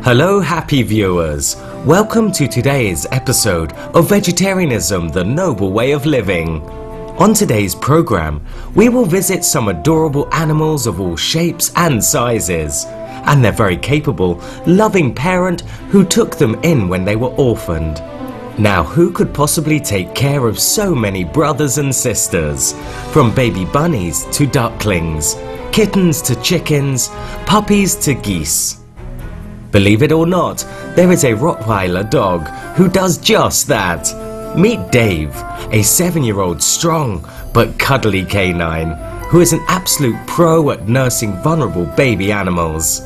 Hello happy viewers, welcome to today's episode of Vegetarianism, the Noble Way of Living. On today's program, we will visit some adorable animals of all shapes and sizes, and their very capable, loving parent who took them in when they were orphaned. Now who could possibly take care of so many brothers and sisters, from baby bunnies to ducklings, kittens to chickens, puppies to geese? Believe it or not, there is a Rottweiler dog who does just that. Meet Dave, a 7-year-old strong but cuddly canine who is an absolute pro at nursing vulnerable baby animals.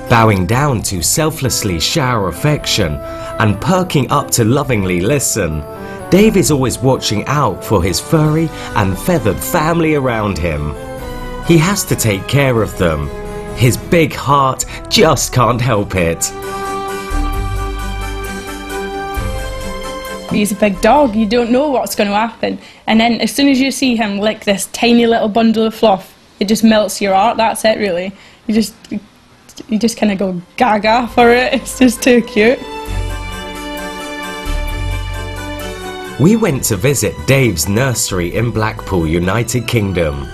Bowing down to selflessly shower affection and perking up to lovingly listen, Dave is always watching out for his furry and feathered family around him. He has to take care of them. His big heart just can't help it. He's a big dog, you don't know what's going to happen. And then as soon as you see him lick this tiny little bundle of fluff, it just melts your heart, that's it really. You just kind of go gaga for it, it's just too cute. We went to visit Dave's nursery in Blackpool, United Kingdom.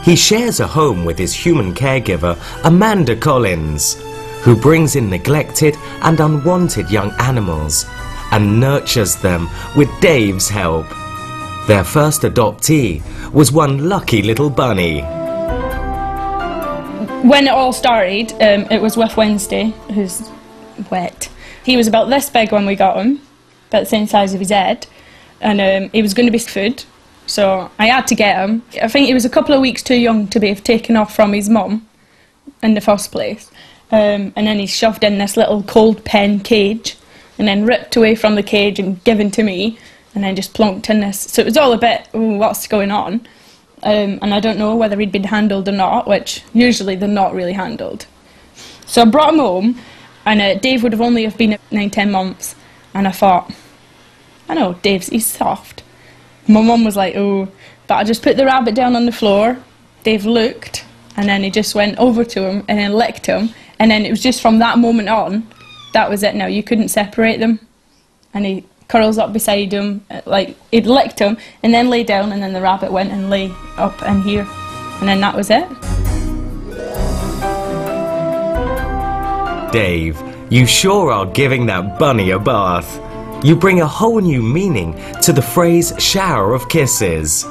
He shares a home with his human caregiver, Amanda Collins, who brings in neglected and unwanted young animals and nurtures them with Dave's help. Their first adoptee was one lucky little bunny. When it all started, it was with Wednesday, who's wet. He was about this big when we got him, about the same size of his head, and he was going to be food. So I had to get him. I think he was a couple of weeks too young to be taken off from his mum in the first place. And then he's shoved in this little cold pen cage and then ripped away from the cage and given to me and then just plonked in this. So it was all a bit, ooh, what's going on? And I don't know whether he'd been handled or not, which usually they're not really handled. So I brought him home and Dave would have only have been 9-10 months and I thought, I know, he's soft. My mum was like, oh, but I just put the rabbit down on the floor, Dave looked, and then he just went over to him and then licked him, and then it was just from that moment on, that was it now, you couldn't separate them. And he curls up beside him, like, he'd licked him, and then lay down, and then the rabbit went and lay up in here, and then that was it. Dave, you sure are giving that bunny a bath. You bring a whole new meaning to the phrase shower of kisses.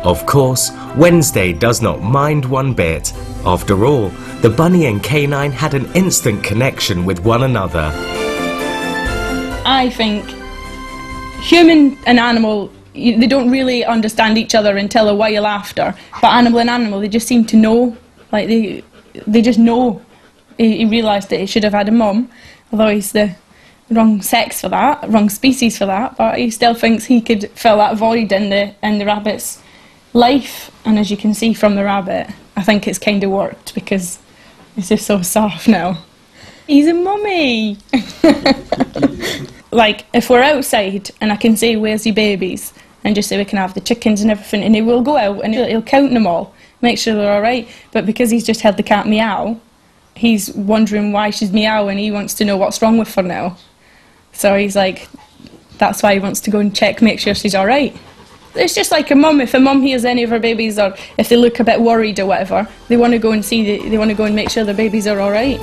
Of course, Wednesday does not mind one bit. After all, the bunny and canine had an instant connection with one another. I think human and animal, they don't really understand each other until a while after. But animal and animal, they just seem to know. Like they just know. He realised that he should have had a mum, although he's the wrong sex for that, wrong species for that, but he still thinks he could fill that void in the rabbit's life. And as you can see from the rabbit, I think it's kind of worked because it's just so soft now. He's a mummy! Like, if we're outside and I can say, where's your babies? And just say we can have the chickens and everything, and he will go out and he'll count them all, make sure they're alright. But because he's just had the cat meow, he's wondering why she's meowing, he wants to know what's wrong with her now. So he's like, that's why he wants to go and check, make sure she's alright. It's just like a mum. If a mum hears any of her babies, or if they look a bit worried or whatever, they want to go and see, they want to go and make sure their babies are alright.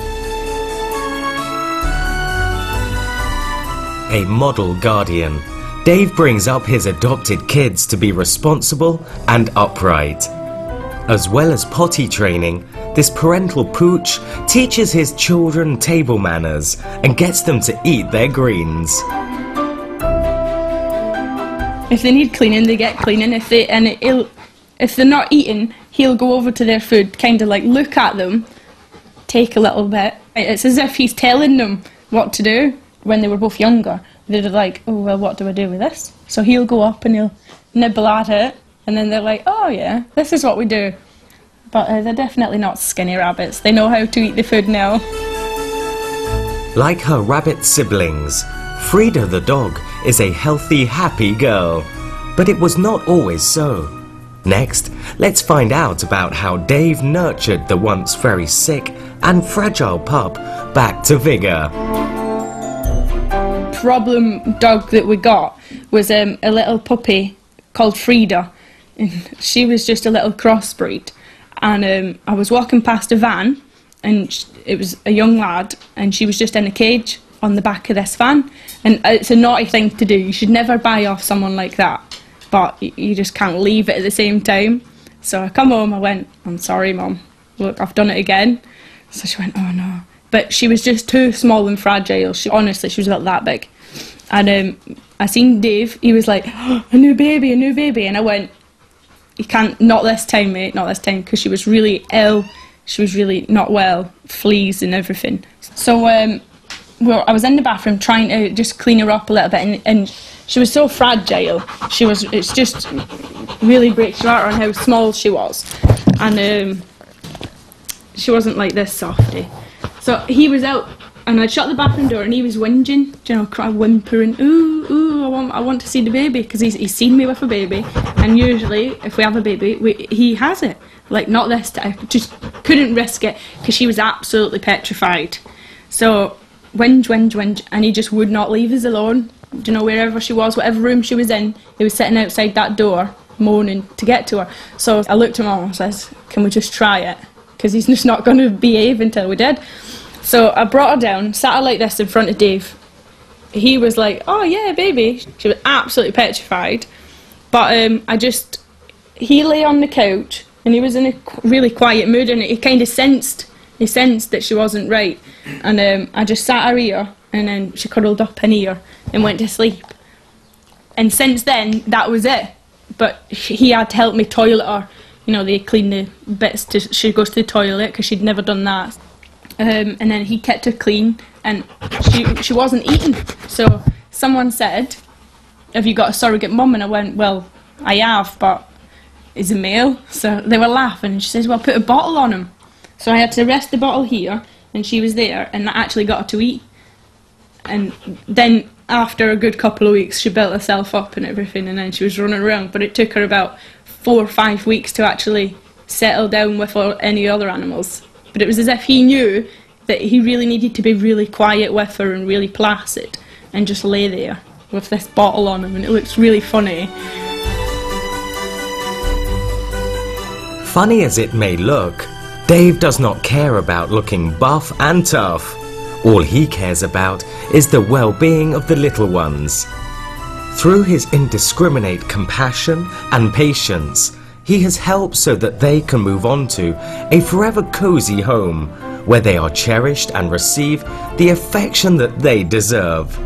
A model guardian, Dave brings up his adopted kids to be responsible and upright. As well as potty training, this parental pooch teaches his children table manners and gets them to eat their greens. If they need cleaning, they get cleaning. If they're not eating, he'll go over to their food, kind of like look at them, take a little bit. It's as if he's telling them what to do. When they were both younger, they're like, oh, well, what do I do with this? So he'll go up and he'll nibble at it, and then they're like, oh yeah, this is what we do. But they're definitely not skinny rabbits. They know how to eat the food now. Like her rabbit siblings, Frida the dog is a healthy, happy girl. But it was not always so. Next, let's find out about how Dave nurtured the once very sick and fragile pup back to vigour. Problem dog that we got was a little puppy called Frida. She was just a little crossbreed, and I was walking past a van, and it was a young lad, and she was just in a cage on the back of this van, and it's a naughty thing to do. You should never buy off someone like that, but you just can't leave it at the same time. So I come home, I went, "I'm sorry, Mum, look, I've done it again." So she went, "Oh no." But she was just too small and fragile. Honestly, she was about that big. And I seen Dave, he was like, "Oh, a new baby, a new baby." And I went, "You can't, not this time, mate, not this time," because she was really ill. She was really not well, fleas and everything. So I was in the bathroom trying to just clean her up a little bit, and she was so fragile. It's just really breaks your heart on how small she was. And she wasn't like this softy. So he was out, and I'd shut the bathroom door, and he was whinging, you know, whimpering, "Ooh, ooh, I want to see the baby," because he's seen me with a baby, and usually if we have a baby, he has it. Like, not this time, just couldn't risk it, because she was absolutely petrified. So whinge, and he just would not leave us alone. Do you know, wherever she was, whatever room she was in, he was sitting outside that door moaning to get to her. So I looked at Mum and says, "Can we just try it? Because he's just not going to behave until we did." So I brought her down, sat her like this in front of Dave. He was like, "Oh yeah, baby." She was absolutely petrified. But he lay on the couch, and he was in a really quiet mood, and he kind of sensed that she wasn't right. And I just sat her here, and then she cuddled up in here and went to sleep. And since then, that was it. But he had to help me toilet her. You know, they clean the bits, she goes to the toilet, because she'd never done that. And then he kept her clean, and she wasn't eating. So someone said, "Have you got a surrogate mum?" And I went, "Well, I have, but he's a male." So they were laughing, and she says, "Well, put a bottle on him." So I had to rest the bottle here, and she was there, and I actually got her to eat. And then after a good couple of weeks, she built herself up and everything, and then she was running around. But it took her about 4 or 5 weeks to actually settle down with any other animals. But it was as if he knew that he really needed to be really quiet with her and really placid, and just lay there with this bottle on him, and it looks really funny. Funny as it may look, Dave does not care about looking buff and tough. All he cares about is the well-being of the little ones. Through his indiscriminate compassion and patience, he has helped so that they can move on to a forever cozy home, where they are cherished and receive the affection that they deserve.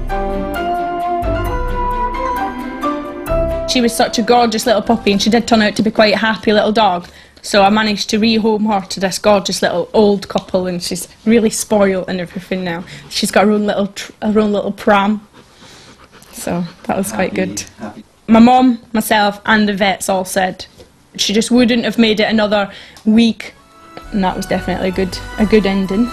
She was such a gorgeous little puppy, and she did turn out to be quite a happy little dog. So I managed to rehome her to this gorgeous little old couple, and she's really spoiled and everything now. She's got her own little pram. So that was quite good. My mum, myself and the vets all said she just wouldn't have made it another week, and that was definitely a good ending.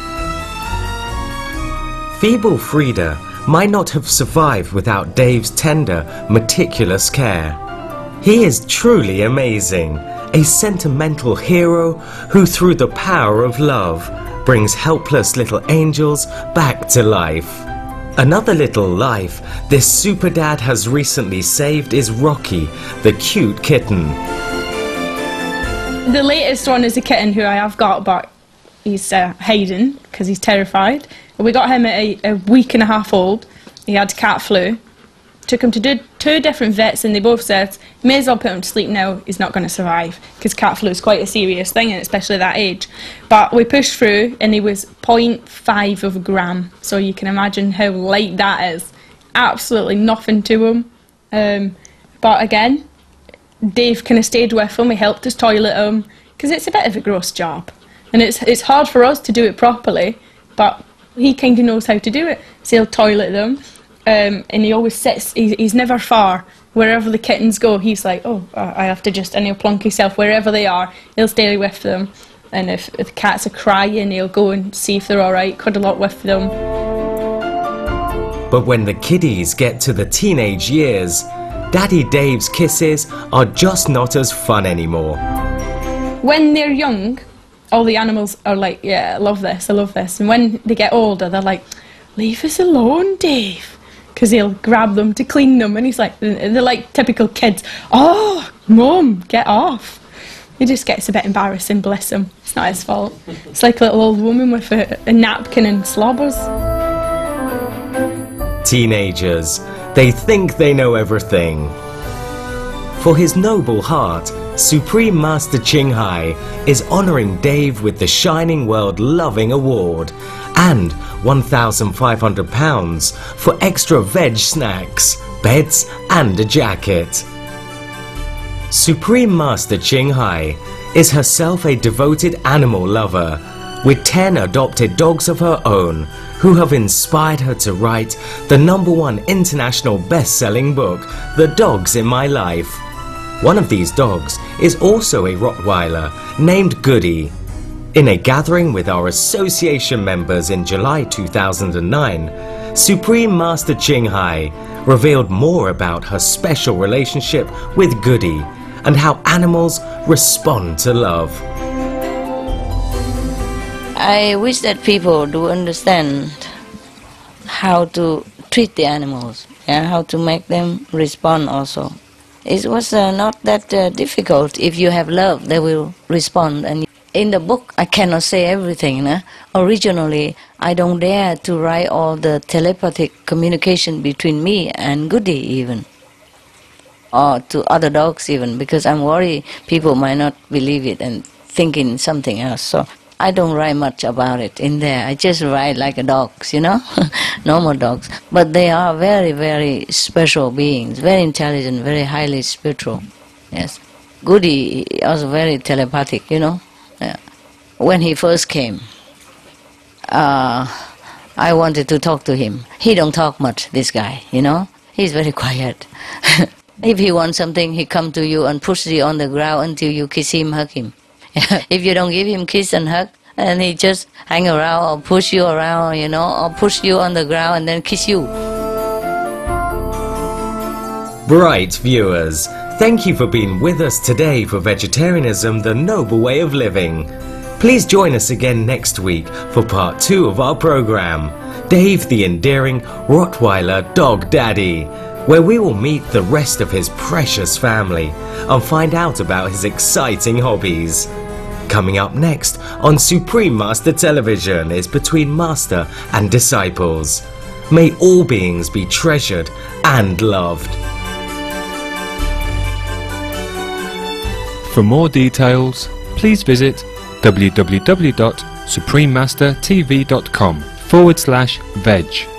Feeble Frida might not have survived without Dave's tender, meticulous care. He is truly amazing, a sentimental hero who, through the power of love, brings helpless little angels back to life. Another little life this super dad has recently saved is Rocky, the cute kitten. The latest one is a kitten who I have got, but he's hiding because he's terrified. We got him at a week and a half old. He had cat flu. Took him to 2 different vets, and they both said, "May as well put him to sleep now, he's not going to survive," because cat flu is quite a serious thing, and especially at that age. But we pushed through, and he was 0.5 of a gram, so you can imagine how light that is. Absolutely nothing to him. But again, Dave kind of stayed with him, he helped us toilet him, because it's a bit of a gross job. And it's hard for us to do it properly, but he kind of knows how to do it. So he'll toilet them. And he always sits, he's never far. Wherever the kittens go, he's like, "Oh, I have to just," and he'll plonk himself wherever they are. He'll stay with them. And if the cats are crying, he'll go and see if they're alright, cuddle up with them. But when the kiddies get to the teenage years, Daddy Dave's kisses are just not as fun anymore. When they're young, all the animals are like, yeah, I love this, I love this. And when they get older, they're like, leave us alone, Dave. Because he'll grab them to clean them, and he's like, they're like typical kids. Oh, Mum, get off. He just gets a bit embarrassing, bless him. It's not his fault. It's like a little old woman with a napkin and slobbers. Teenagers, they think they know everything. For his noble heart, Supreme Master Ching Hai is honouring Dave with the Shining World Loving Award and £1,500 for extra veg snacks, beds and a jacket. Supreme Master Ching Hai is herself a devoted animal lover with 10 adopted dogs of her own who have inspired her to write the #1 international best-selling book, The Dogs in My Life. One of these dogs is also a Rottweiler named Goody. In a gathering with our association members in July 2009, Supreme Master Ching Hai revealed more about her special relationship with Goody and how animals respond to love. I wish that people do understand how to treat the animals and how to make them respond also. It was not that difficult. If you have love, they will respond. And in the book, I cannot say everything. Originally, I don't dare to write all the telepathic communication between me and Goody even, or to other dogs even, because I'm worried people might not believe it and thinking something else. So I don't write much about it in there. I just write like a dogs, you know, normal dogs. But they are very, very special beings, very intelligent, very highly spiritual. Yes. Goody was very telepathic, you know. When he first came, I wanted to talk to him. He don't talk much, this guy, you know. He's very quiet. If he wants something, he come to you and push you on the ground until you kiss him, hug him. If you don't give him kiss and hug, and he just hang around or push you around, you know, or push you on the ground and then kiss you. Bright viewers, thank you for being with us today for Vegetarianism, the Noble Way of Living. Please join us again next week for part 2 of our program, Dave the Endearing Rottweiler Dog Daddy, where we will meet the rest of his precious family and find out about his exciting hobbies. Coming up next on Supreme Master Television is Between Master and Disciples. May all beings be treasured and loved. For more details, please visit www.suprememastertv.com/veg.